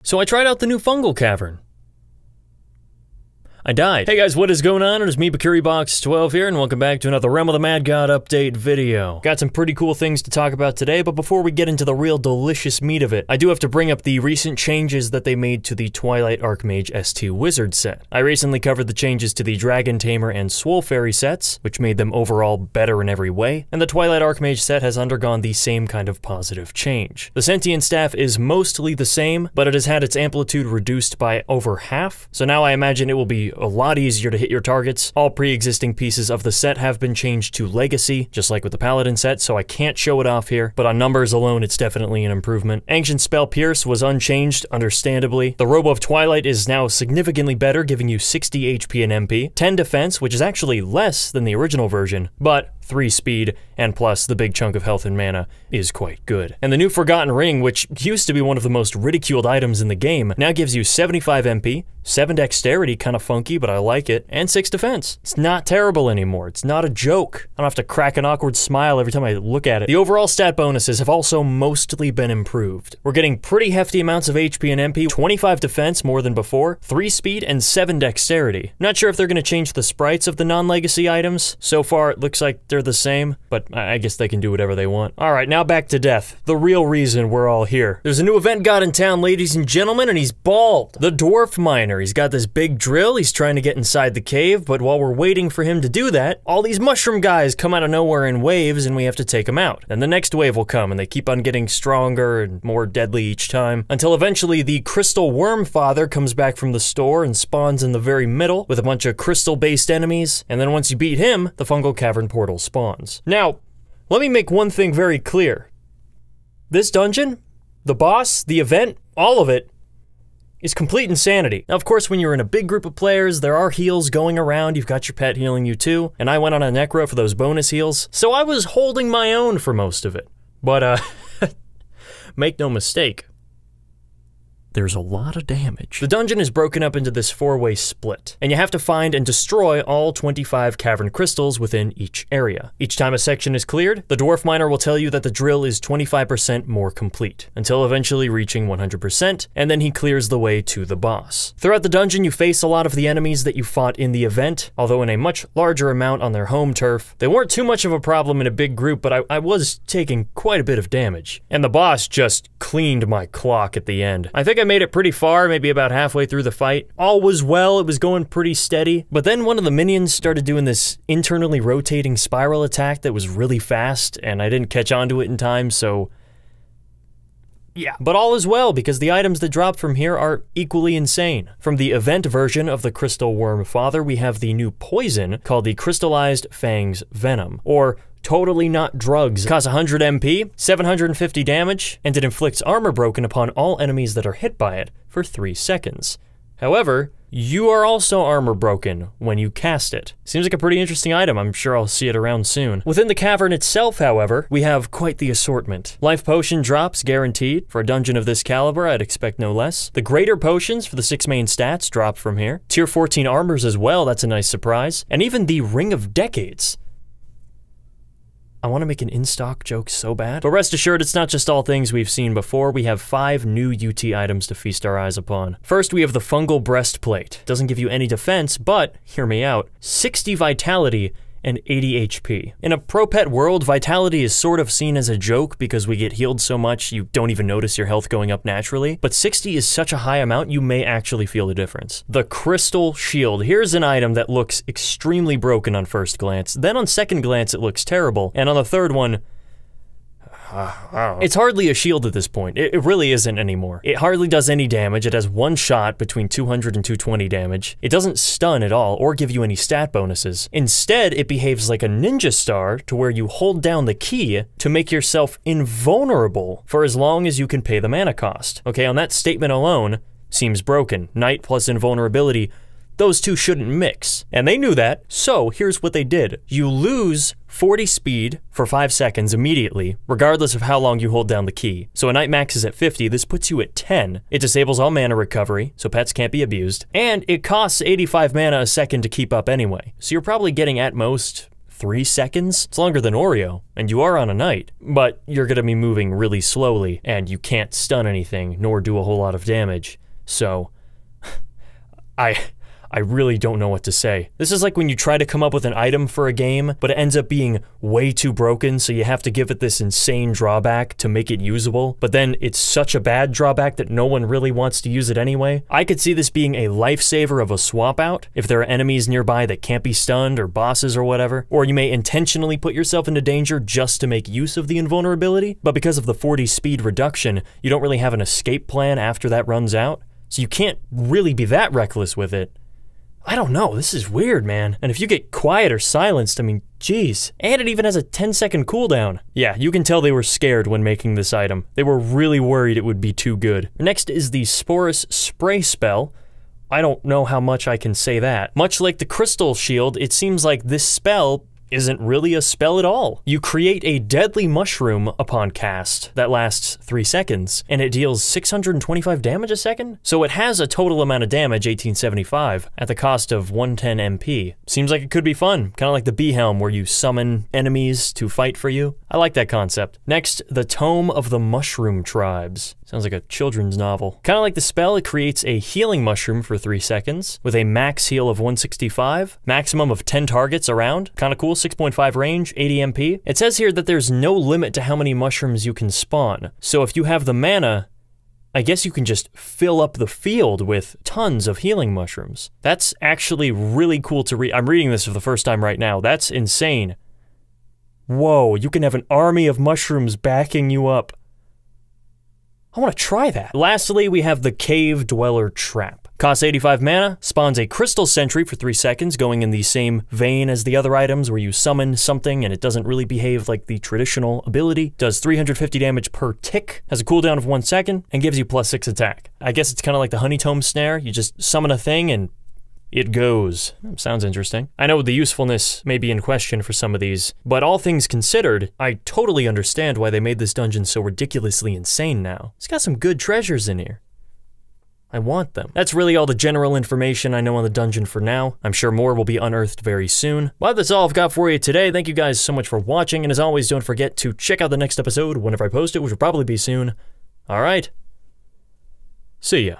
So I tried out the new Fungal Cavern. I died. Hey guys, what is going on? It is me, BakuriBox12 here, and welcome back to another Realm of the Mad God update video. Got some pretty cool things to talk about today, but before we get into the real delicious meat of it, I do have to bring up the recent changes that they made to the Twilight Archmage ST Wizard set. I recently covered the changes to the Dragon Tamer and Swole Fairy sets, which made them overall better in every way, and the Twilight Archmage set has undergone the same kind of positive change. The Sentient Staff is mostly the same, but it has had its amplitude reduced by over half, so now I imagine it will be a lot easier to hit your targets. All pre-existing pieces of the set have been changed to Legacy, just like with the Paladin set, so I can't show it off here, but on numbers alone, it's definitely an improvement. Ancient Spell Pierce was unchanged, understandably. The Robe of Twilight is now significantly better, giving you 60 HP and MP, 10 defense, which is actually less than the original version, but 3 speed, and plus the big chunk of health and mana is quite good. And the new Forgotten Ring, which used to be one of the most ridiculed items in the game, now gives you 75 MP, 7 dexterity, kinda funky, but I like it, and 6 defense. It's not terrible anymore, it's not a joke. I don't have to crack an awkward smile every time I look at it. The overall stat bonuses have also mostly been improved. We're getting pretty hefty amounts of HP and MP, 25 defense more than before, 3 speed, and 7 dexterity. Not sure if they're gonna change the sprites of the non-legacy items. So far, it looks like they're the same, but I guess they can do whatever they want. Alright, now back to death. The real reason we're all here. There's a new event god in town, ladies and gentlemen, and he's bald. The Dwarf Miner. He's got this big drill, he's trying to get inside the cave, but while we're waiting for him to do that, all these mushroom guys come out of nowhere in waves and we have to take them out. And the next wave will come and they keep on getting stronger and more deadly each time, until eventually the Crystal Worm Father comes back from the store and spawns in the very middle with a bunch of crystal-based enemies, and then once you beat him, the Fungal Cavern portal spawns. Now, let me make one thing very clear. This dungeon, the boss, the event, all of it, is complete insanity. Now, of course, when you're in a big group of players, there are heals going around, you've got your pet healing you too, and I went on a necro for those bonus heals, so I was holding my own for most of it. But, make no mistake, there's a lot of damage. The dungeon is broken up into this 4-way split, and you have to find and destroy all 25 cavern crystals within each area. Each time a section is cleared, the Dwarf Miner will tell you that the drill is 25% more complete, until eventually reaching 100%, and then he clears the way to the boss. Throughout the dungeon, you face a lot of the enemies that you fought in the event, although in a much larger amount on their home turf. They weren't too much of a problem in a big group, but I was taking quite a bit of damage. And the boss just cleaned my clock at the end. I think I made it pretty far, maybe about halfway through the fight. All was well, it was going pretty steady, but then one of the minions started doing this internally rotating spiral attack that was really fast, and I didn't catch on to it in time, so yeah. But all is well, because the items that drop from here are equally insane. From the event version of the Crystal Worm Father, we have the new poison called the Crystallized Fangs Venom, or totally not drugs. It costs 100 MP, 750 damage, and it inflicts armor broken upon all enemies that are hit by it for 3 seconds. However, you are also armor broken when you cast it. Seems like a pretty interesting item, I'm sure I'll see it around soon. Within the cavern itself, however, we have quite the assortment. Life potion drops guaranteed. For a dungeon of this caliber, I'd expect no less. The greater potions for the 6 main stats drop from here. Tier 14 armors as well, that's a nice surprise. And even the Ring of Decades. I want to make an in-stock joke so bad. But rest assured, it's not just all things we've seen before. We have 5 new UT items to feast our eyes upon. First, we have the Fungal Breastplate. Doesn't give you any defense, but, hear me out, 60 vitality and 80 HP. In a pro-pet world, vitality is sort of seen as a joke because we get healed so much you don't even notice your health going up naturally, but 60 is such a high amount you may actually feel the difference. The Crystal Shield. Here's an item that looks extremely broken on first glance, then on second glance it looks terrible, and on the third one, it's hardly a shield at this point. It really isn't anymore. It hardly does any damage. It has 1 shot between 200 and 220 damage. It doesn't stun at all or give you any stat bonuses. Instead, it behaves like a ninja star to where you hold down the key to make yourself invulnerable for as long as you can pay the mana cost. Okay, on that statement alone, seems broken. Knight plus invulnerability, those two shouldn't mix. And they knew that, so here's what they did. You lose 40 speed for 5 seconds immediately, regardless of how long you hold down the key. So a Knight max is at 50, this puts you at 10. It disables all mana recovery, so pets can't be abused. And it costs 85 mana a second to keep up anyway. So you're probably getting at most 3 seconds? It's longer than Oreo, and you are on a night, but you're gonna be moving really slowly, and you can't stun anything, nor do a whole lot of damage. So, I really don't know what to say. This is like when you try to come up with an item for a game, but it ends up being way too broken, so you have to give it this insane drawback to make it usable, but then it's such a bad drawback that no one really wants to use it anyway. I could see this being a lifesaver of a swap out, if there are enemies nearby that can't be stunned, or bosses or whatever, or you may intentionally put yourself into danger just to make use of the invulnerability, but because of the 40 speed reduction, you don't really have an escape plan after that runs out, so you can't really be that reckless with it. I don't know, this is weird, man. And if you get quiet or silenced, I mean, geez. And it even has a 10-second cooldown. Yeah, you can tell they were scared when making this item. They were really worried it would be too good. Next is the Spores spray spell. I don't know how much I can say that. Much like the Crystal Shield, it seems like this spell isn't really a spell at all. You create a deadly mushroom upon cast that lasts 3 seconds, and it deals 625 damage a second? So it has a total amount of damage, 1875, at the cost of 110 MP. Seems like it could be fun, kind of like the Bee Helm where you summon enemies to fight for you. I like that concept. Next, the Tome of the Mushroom Tribes. Sounds like a children's novel. Kind of like the spell, it creates a healing mushroom for 3 seconds, with a max heal of 165, maximum of 10 targets around, kind of cool, 6.5 range, 80 MP. It says here that there's no limit to how many mushrooms you can spawn, so if you have the mana, I guess you can just fill up the field with tons of healing mushrooms. That's actually really cool to read. I'm reading this for the first time right now. That's insane. Whoa, you can have an army of mushrooms backing you up. I want to try that. Lastly, we have the Cave Dweller Trap. Costs 85 mana, spawns a Crystal Sentry for 3 seconds, going in the same vein as the other items where you summon something and it doesn't really behave like the traditional ability. Does 350 damage per tick, has a cooldown of 1 second, and gives you +6 attack. I guess it's kind of like the Honeycomb Snare. You just summon a thing and it goes. Sounds interesting. I know the usefulness may be in question for some of these, but all things considered, I totally understand why they made this dungeon so ridiculously insane now. It's got some good treasures in here. I want them. That's really all the general information I know on the dungeon for now. I'm sure more will be unearthed very soon. Well, that's all I've got for you today. Thank you guys so much for watching, and as always, don't forget to check out the next episode whenever I post it, which will probably be soon. All right. See ya.